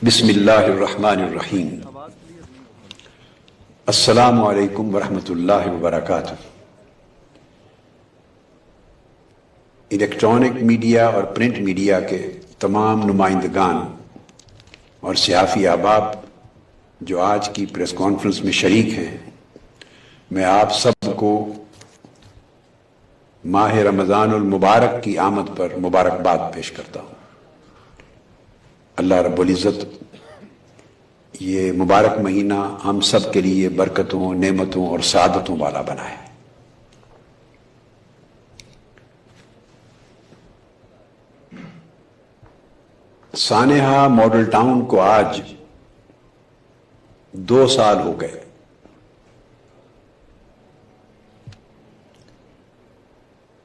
بسم اللہ الرحمن الرحیم۔ السلام علیکم ورحمۃ اللہ وبرکاتہ۔ الیکٹرانک میڈیا اور پرنٹ میڈیا کے تمام نمائندگان اور صحافی احباب جو آج کی پریس کانفرنس میں شریک ہیں، میں آپ سب کو ماہ رمضان المبارک کی آمد پر مبارکباد پیش کرتا ہوں۔ اللہ رب العزت یہ مبارک مہینہ ہم سب کے لیے برکتوں، نعمتوں اور سعادتوں والا بنائے۔ سانحہ ماڈل ٹاؤن کو آج 2 سال ہو گئے۔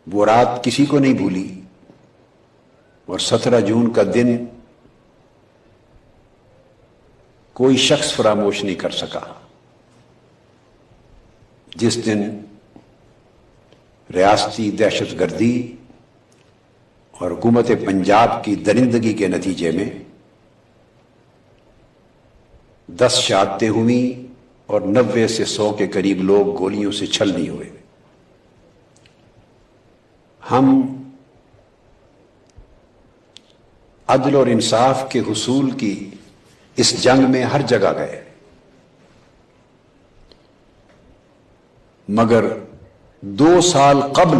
وہ رات کسی کو نہیں بھولی اور 17 جون کا دن کوئی شخص فراموش نہیں کر سکا، جس دن ریاستی دہشت گردی اور حکومت پنجاب کی درندگی کے نتیجے میں 10 شہادتیں ہوئیں اور 90 سے 100 کے قریب لوگ گولیوں سے چھلنی ہوئے۔ ہم عدل اور انصاف کے حصول کی اس جنگ میں ہر جگہ گئے، مگر 2 سال قبل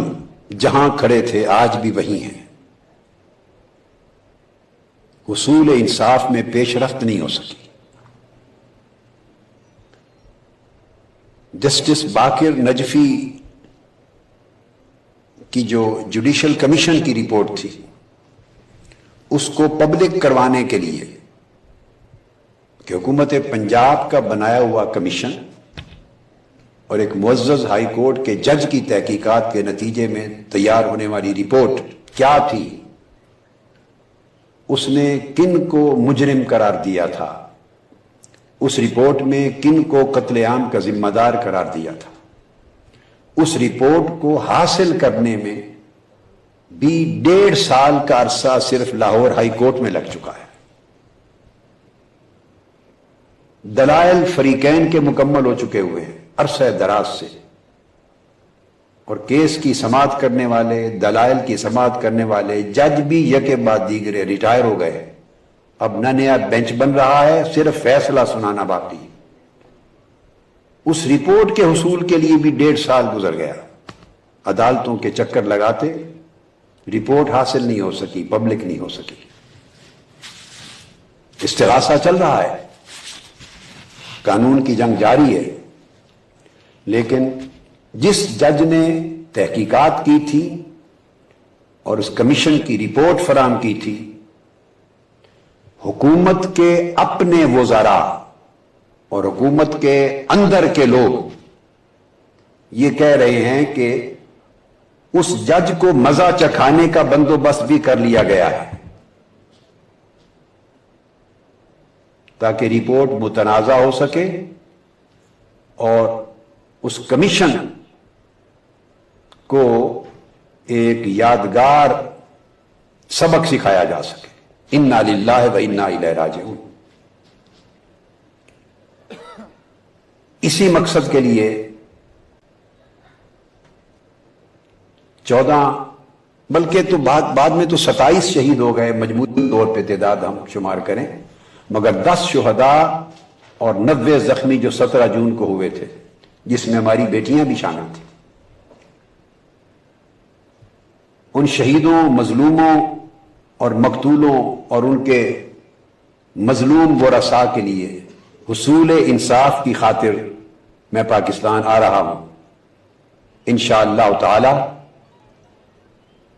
جہاں کھڑے تھے آج بھی وہی ہیں۔ حصول انصاف میں پیش رفت نہیں ہو سکی۔ جسٹس باقر نجفی کی جو جوڈیشل کمیشن کی رپورٹ تھی، اس کو پبلک کروانے کے لیے کہ حکومت پنجاب کا بنایا ہوا کمیشن اور ایک معزز ہائی کورٹ کے جج کی تحقیقات کے نتیجے میں تیار ہونے والی رپورٹ کیا تھی، اس نے کن کو مجرم قرار دیا تھا، اس رپورٹ میں کن کو قتل عام کا ذمہ دار قرار دیا تھا، اس رپورٹ کو حاصل کرنے میں بھی 1.5 سال کا عرصہ صرف لاہور ہائی کورٹ میں لگ چکا ہے۔ دلائل فریقین کے مکمل ہو چکے ہوئے ہیں عرصہ دراز سے، اور کیس کی سماعت کرنے والے، دلائل کی سماعت کرنے والے جج بھی یکے بعد دیگرے ریٹائر ہو گئے۔ اب نہ نیا بینچ بن رہا ہے، صرف فیصلہ سنانا باقی۔ اس رپورٹ کے حصول کے لیے بھی 1.5 سال گزر گیا۔ عدالتوں کے چکر لگاتے رپورٹ حاصل نہیں ہو سکی، پبلک نہیں ہو سکی۔ استغاثہ چل رہا ہے، قانون کی جنگ جاری ہے، لیکن جس جج نے تحقیقات کی تھی اور اس کمیشن کی رپورٹ فراہم کی تھی، حکومت کے اپنے وزراء اور حکومت کے اندر کے لوگ یہ کہہ رہے ہیں کہ اس جج کو مزہ چکھانے کا بندوبست بھی کر لیا گیا ہے تاکہ رپورٹ متنازع ہو سکے اور اس کمیشن کو ایک یادگار سبق سکھایا جا سکے۔ انا للہ و انا الیہ راجعون۔ اسی مقصد کے لیے 14 بلکہ تو بعد میں تو 27 شہید ہو گئے، مجموعی طور پہ تعداد ہم شمار کریں، مگر 10 شہداء اور 90 زخمی جو 17 جون کو ہوئے تھے، جس میں ہماری بیٹیاں بھی شامل تھیں۔ ان شہیدوں، مظلوموں اور مقتولوں اور ان کے مظلوم ورثاء کے لیے حصول انصاف کی خاطر میں پاکستان آ رہا ہوں انشاءاللہ تعالی،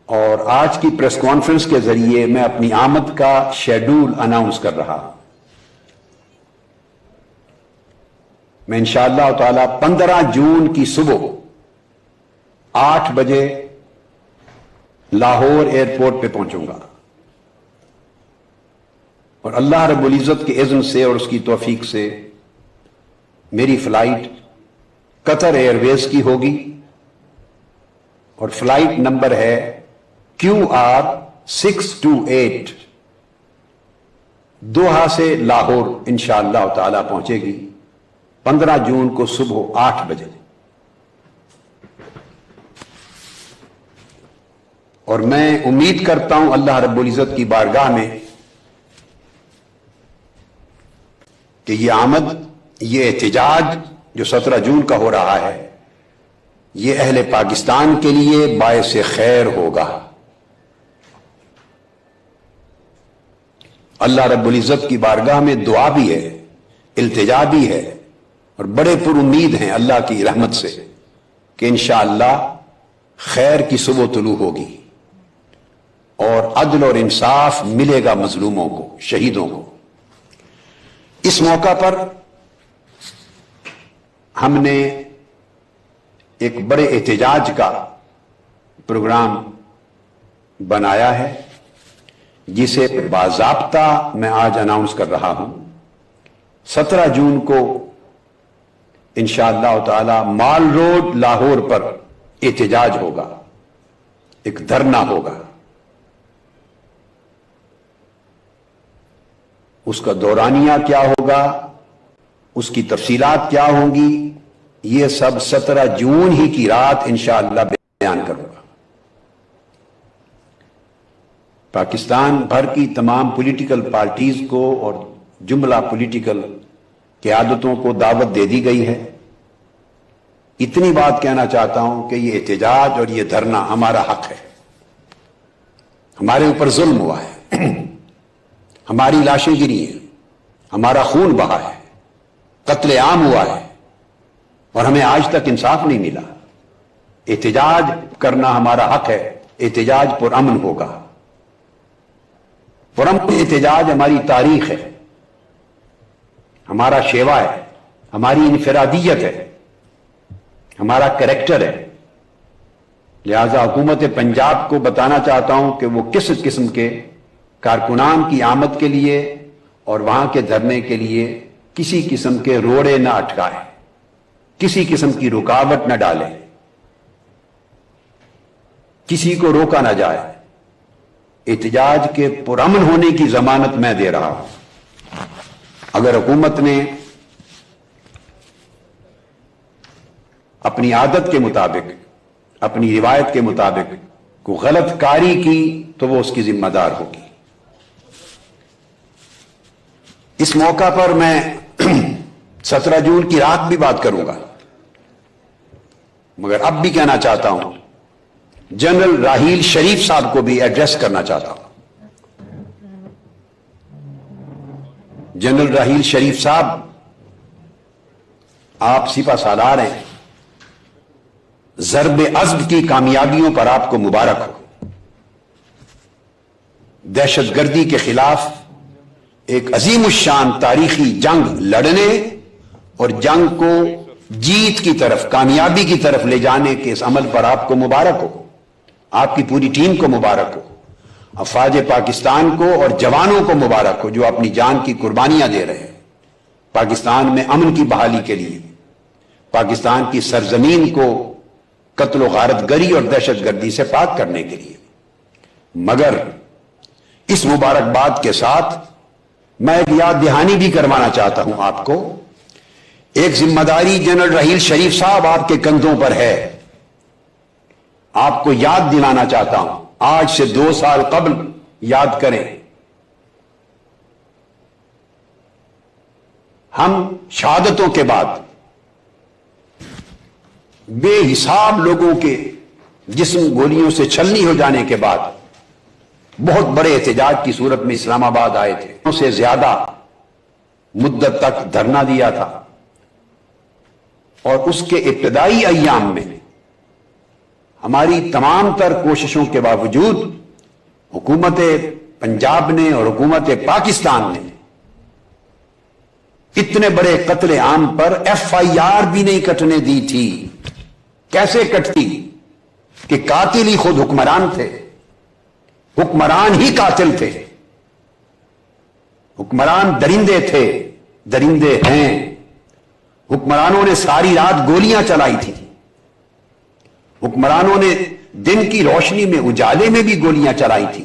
اور آج کی پریس کانفرنس کے ذریعے میں اپنی آمد کا شیڈول اناؤنس کر رہا ہوں۔ میں انشاءاللہ تعالی 15 جون کی صبح 8 بجے لاہور ایئرپورٹ پہ پہنچوں گا، اور اللہ رب العزت کے اذن سے اور اس کی توفیق سے میری فلائٹ قطر ایئر ویز کی ہوگی، اور فلائٹ نمبر ہے QR628۔ دوحہ سے لاہور انشاءاللہ تعالی پہنچے گی 15 جون کو صبح 8 بجے، اور میں امید کرتا ہوں اللہ رب العزت کی بارگاہ میں کہ یہ آمد، یہ احتجاج جو 17 جون کا ہو رہا ہے، یہ اہل پاکستان کے لیے باعث خیر ہوگا۔ اللہ رب العزت کی بارگاہ میں دعا بھی ہے، التجا بھی ہے، اور بڑے پر امید ہیں اللہ کی رحمت سے کہ انشاءاللہ خیر کی صبح طلوع ہوگی اور عدل اور انصاف ملے گا مظلوموں کو، شہیدوں کو۔ اس موقع پر ہم نے ایک بڑے احتجاج کا پروگرام بنایا ہے، جسے باضابطہ میں آج اناؤنس کر رہا ہوں۔ 17 جون کو انشاءاللہ تعالی مال روڈ لاہور پر احتجاج ہوگا، ایک دھرنا ہوگا۔ اس کا دورانیہ کیا ہوگا، اس کی تفصیلات کیا ہوں گی، یہ سب 17 جون ہی کی رات انشاءاللہ بیان کروں گا۔ پاکستان بھر کی تمام پولیٹیکل پارٹیز کو اور جملہ پولیٹیکل قیادتوں کو دعوت دے دی گئی ہے۔ اتنی بات کہنا چاہتا ہوں کہ یہ احتجاج اور یہ دھرنا ہمارا حق ہے۔ ہمارے اوپر ظلم ہوا ہے، ہماری لاشیں گری ہیں، ہمارا خون بہا ہے، قتل عام ہوا ہے، اور ہمیں آج تک انصاف نہیں ملا۔ احتجاج کرنا ہمارا حق ہے، احتجاج پر امن ہوگا۔ پرامن احتجاج ہماری تاریخ ہے، ہمارا شیوا ہے، ہماری انفرادیت ہے، ہمارا کریکٹر ہے۔ لہذا حکومت پنجاب کو بتانا چاہتا ہوں کہ وہ کس قسم کے کارکنان کی آمد کے لیے اور وہاں کے دھرنے کے لیے کسی قسم کے روڑے نہ اٹکائے، کسی قسم کی رکاوٹ نہ ڈالے، کسی کو روکا نہ جائے۔ احتجاج کے پرامن ہونے کی ضمانت میں دے رہا ہوں۔ اگر حکومت نے اپنی عادت کے مطابق، اپنی روایت کے مطابق کوئی غلط کاری کی تو وہ اس کی ذمہ دار ہوگی۔ اس موقع پر میں 17 جون کی رات بھی بات کروں گا، مگر اب بھی کہنا چاہتا ہوں، جنرل راحیل شریف صاحب کو بھی ایڈریس کرنا چاہتا ہوں۔ جنرل راحیل شریف صاحب، آپ سپہ سالار ہیں، ضرب عزم کی کامیابیوں پر آپ کو مبارک ہو۔ دہشت گردی کے خلاف ایک عظیم الشان تاریخی جنگ لڑنے اور جنگ کو جیت کی طرف، کامیابی کی طرف لے جانے کے اس عمل پر آپ کو مبارک ہو، آپ کی پوری ٹیم کو مبارک ہو، افواج پاکستان کو اور جوانوں کو مبارک ہو جو اپنی جان کی قربانیاں دے رہے ہیں پاکستان میں امن کی بحالی کے لیے، پاکستان کی سرزمین کو قتل و غارت گری اور دہشت گردی سے پاک کرنے کے لیے۔ مگر اس مبارکباد کے ساتھ میں ایک یاد دہانی بھی کروانا چاہتا ہوں آپ کو۔ ایک ذمہ داری جنرل راحیل شریف صاحب آپ کے کندھوں پر ہے۔ آپ کو یاد دلانا چاہتا ہوں، آج سے 2 سال قبل یاد کریں، ہم شہادتوں کے بعد بے حساب لوگوں کے جسم گولیوں سے چھلنی ہو جانے کے بعد بہت بڑے احتجاج کی صورت میں اسلام آباد آئے تھے، اس سے زیادہ مدت تک دھرنا دیا تھا، اور اس کے ابتدائی ایام میں ہماری تمام تر کوششوں کے باوجود حکومت پنجاب نے اور حکومت پاکستان نے اتنے بڑے قتل عام پر FIR بھی نہیں کٹنے دی تھی۔ کیسے کٹتی کہ قاتل ہی خود حکمران تھے، حکمران ہی قاتل تھے، حکمران درندے تھے، درندے ہیں۔ حکمرانوں نے ساری رات گولیاں چلائی تھی، حکمرانوں نے دن کی روشنی میں اجالے میں بھی گولیاں چلائی تھی،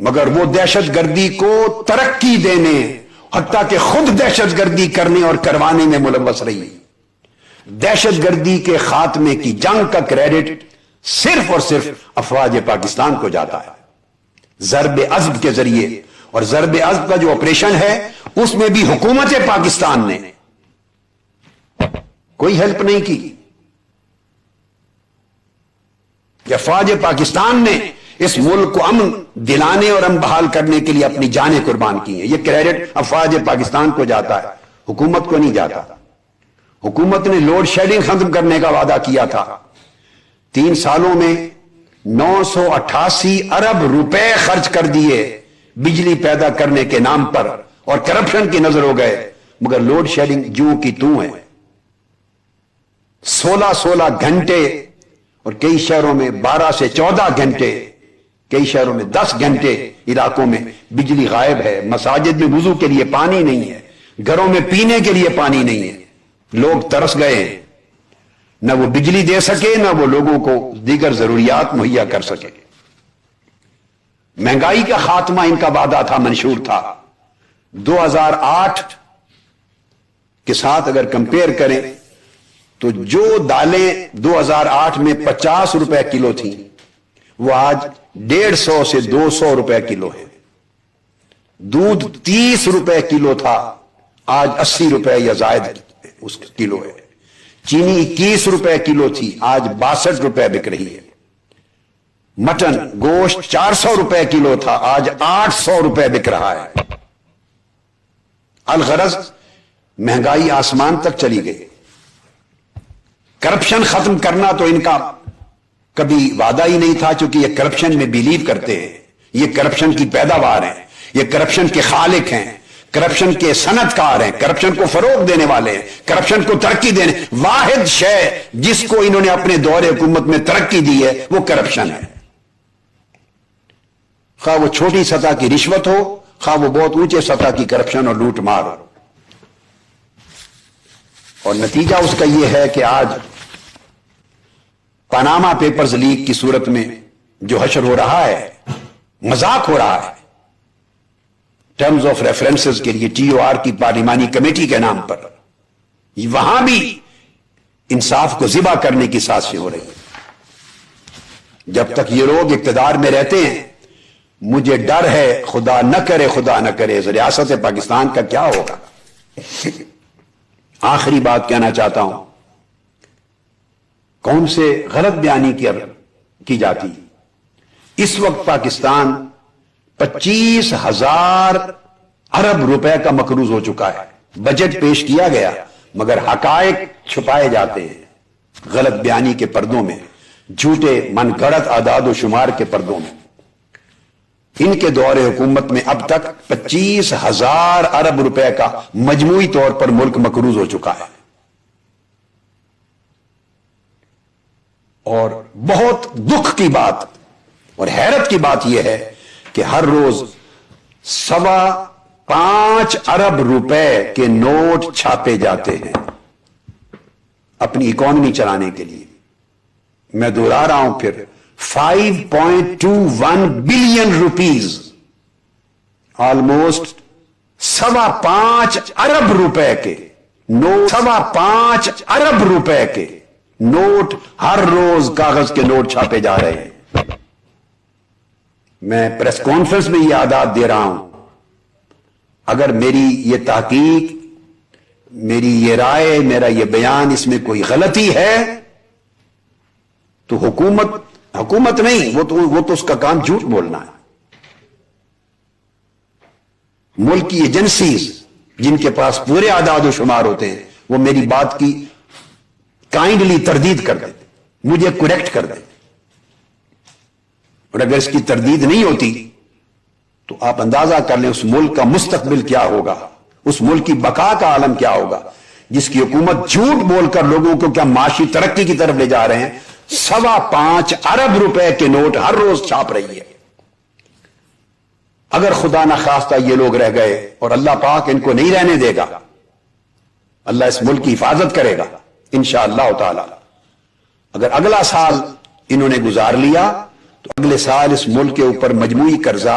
مگر وہ دہشت گردی کو ترقی دینے، حتیٰ کہ خود دہشت گردی کرنے اور کروانے میں ملوث رہی۔ دہشت گردی کے خاتمے کی جنگ کا کریڈٹ صرف اور صرف افواج پاکستان کو جاتا ہے، ضرب عضب کے ذریعے۔ اور ضرب عضب کا جو آپریشن ہے اس میں بھی حکومت پاکستان نے کوئی ہیلپ نہیں کی، کہ افواج پاکستان نے اس ملک کو امن دلانے اور امن بحال کرنے کے لیے اپنی جانیں قربان کی ہیں۔ یہ کریڈٹ افواج پاکستان کو جاتا ہے، حکومت کو نہیں جاتا۔ حکومت نے لوڈ شیڈنگ ختم کرنے کا وعدہ کیا تھا، 3 سالوں میں 988 ارب روپے خرچ کر دیے بجلی پیدا کرنے کے نام پر، اور کرپشن کی نظر ہو گئے، مگر لوڈ شیڈنگ جو کی توں ہے۔ 16 گھنٹے، اور کئی شہروں میں 12 سے 14 گھنٹے، کئی شہروں میں 10 گھنٹے علاقوں میں بجلی غائب ہے۔ مساجد میں وضو کے لیے پانی نہیں ہے، گھروں میں پینے کے لیے پانی نہیں ہے۔ لوگ ترس گئے ہیں، نہ وہ بجلی دے سکے، نہ وہ لوگوں کو دیگر ضروریات مہیا کر سکے۔ مہنگائی کا خاتمہ ان کا وعدہ تھا، منشور تھا۔ 2008 کے ساتھ اگر کمپیئر کریں تو جو دالیں 2008 میں 50 روپے کلو تھیں، وہ آج 150 سے 200 روپے کلو ہے۔ دودھ 30 روپے کلو تھا، آج 80 روپے یا زائد اس کلو ہے۔ چینی 21 روپے کلو تھی، آج 62 روپے بک رہی ہے۔ مٹن گوشت 400 روپے کلو تھا، آج 800 روپے بک رہا ہے۔ الغرض مہنگائی آسمان تک چلی گئی۔ کرپشن ختم کرنا تو ان کا کبھی وعدہ ہی نہیں تھا، چونکہ یہ کرپشن میں بیلیو کرتے ہیں، یہ کرپشن کی پیداوار ہیں، یہ کرپشن کے خالق ہیں، کرپشن کے صنعت کار ہیں، کرپشن کو فروغ دینے والے ہیں، کرپشن کو ترقی دینے۔ واحد شے جس کو انہوں نے اپنے دور حکومت میں ترقی دی ہے وہ کرپشن ہے، خواہ وہ چھوٹی سطح کی رشوت ہو، خواہ وہ بہت اونچے سطح کی کرپشن اور لوٹ مار ہو۔ اور نتیجہ اس کا یہ ہے کہ آج پاناما پیپرز لیک کی صورت میں جو حشر ہو رہا ہے، مذاق ہو رہا ہے، ٹرمز آف ریفرنسز کے لیے TOR کی پارلیمانی کمیٹی کے نام پر، وہاں بھی انصاف کو ذبح کرنے کی سازشیں ہو رہی ہیں۔ جب تک یہ لوگ اقتدار میں رہتے ہیں، مجھے ڈر ہے خدا نہ کرے ریاست پاکستان کا کیا ہوگا۔ آخری بات کہنا چاہتا ہوں، قوم سے غلط بیانی کی جاتی۔ اس وقت پاکستان 25,000 ارب روپے کا مقروض ہو چکا ہے۔ بجٹ پیش کیا گیا مگر حقائق چھپائے جاتے ہیں غلط بیانی کے پردوں میں، جھوٹے من گھڑت اعداد و شمار کے پردوں میں۔ ان کے دور حکومت میں اب تک 25,000 ارب روپے کا مجموعی طور پر ملک مقروض ہو چکا ہے۔ اور بہت دکھ کی بات اور حیرت کی بات یہ ہے کہ ہر روز 5.25 ارب روپے کے نوٹ چھاپے جاتے ہیں اپنی اکانومی چلانے کے لیے۔ میں دوہرا رہا ہوں پھر، 5.21 بلین روپیز، آلموسٹ 5.25 ارب روپے کے نوٹ، 5.25 ارب روپے کے نوٹ ہر روز کاغذ کے نوٹ چھاپے جا رہے ہیں۔ میں پریس کانفرنس میں یہ اعداد دے رہا ہوں، اگر میری یہ تحقیق، میری یہ رائے، میرا یہ بیان اس میں کوئی غلطی ہے تو حکومت نہیں، وہ تو اس کا کام جھوٹ بولنا ہے۔ ملک کی ایجنسیز جن کے پاس پورے اعداد و شمار ہوتے ہیں، وہ میری بات کی کائنڈلی تردید کر دیں، مجھے کریکٹ کر دیں۔ اور اگر اس کی تردید نہیں ہوتی تو آپ اندازہ کر لیں اس ملک کا مستقبل کیا ہوگا، اس ملک کی بقا کا عالم کیا ہوگا، جس کی حکومت جھوٹ بول کر لوگوں کو کیا معاشی ترقی کی طرف لے جا رہے ہیں۔ 5.25 ارب روپے کے نوٹ ہر روز چھاپ رہی ہے۔ اگر خدا نہ خواستہ یہ لوگ رہ گئے، اور اللہ پاک ان کو نہیں رہنے دے گا، اللہ اس ملک کی حفاظت کرے گا انشاءاللہ تعالی۔ اگر اگلا سال انہوں نے گزار لیا تو اگلے سال اس ملک کے اوپر مجموعی قرضہ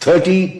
30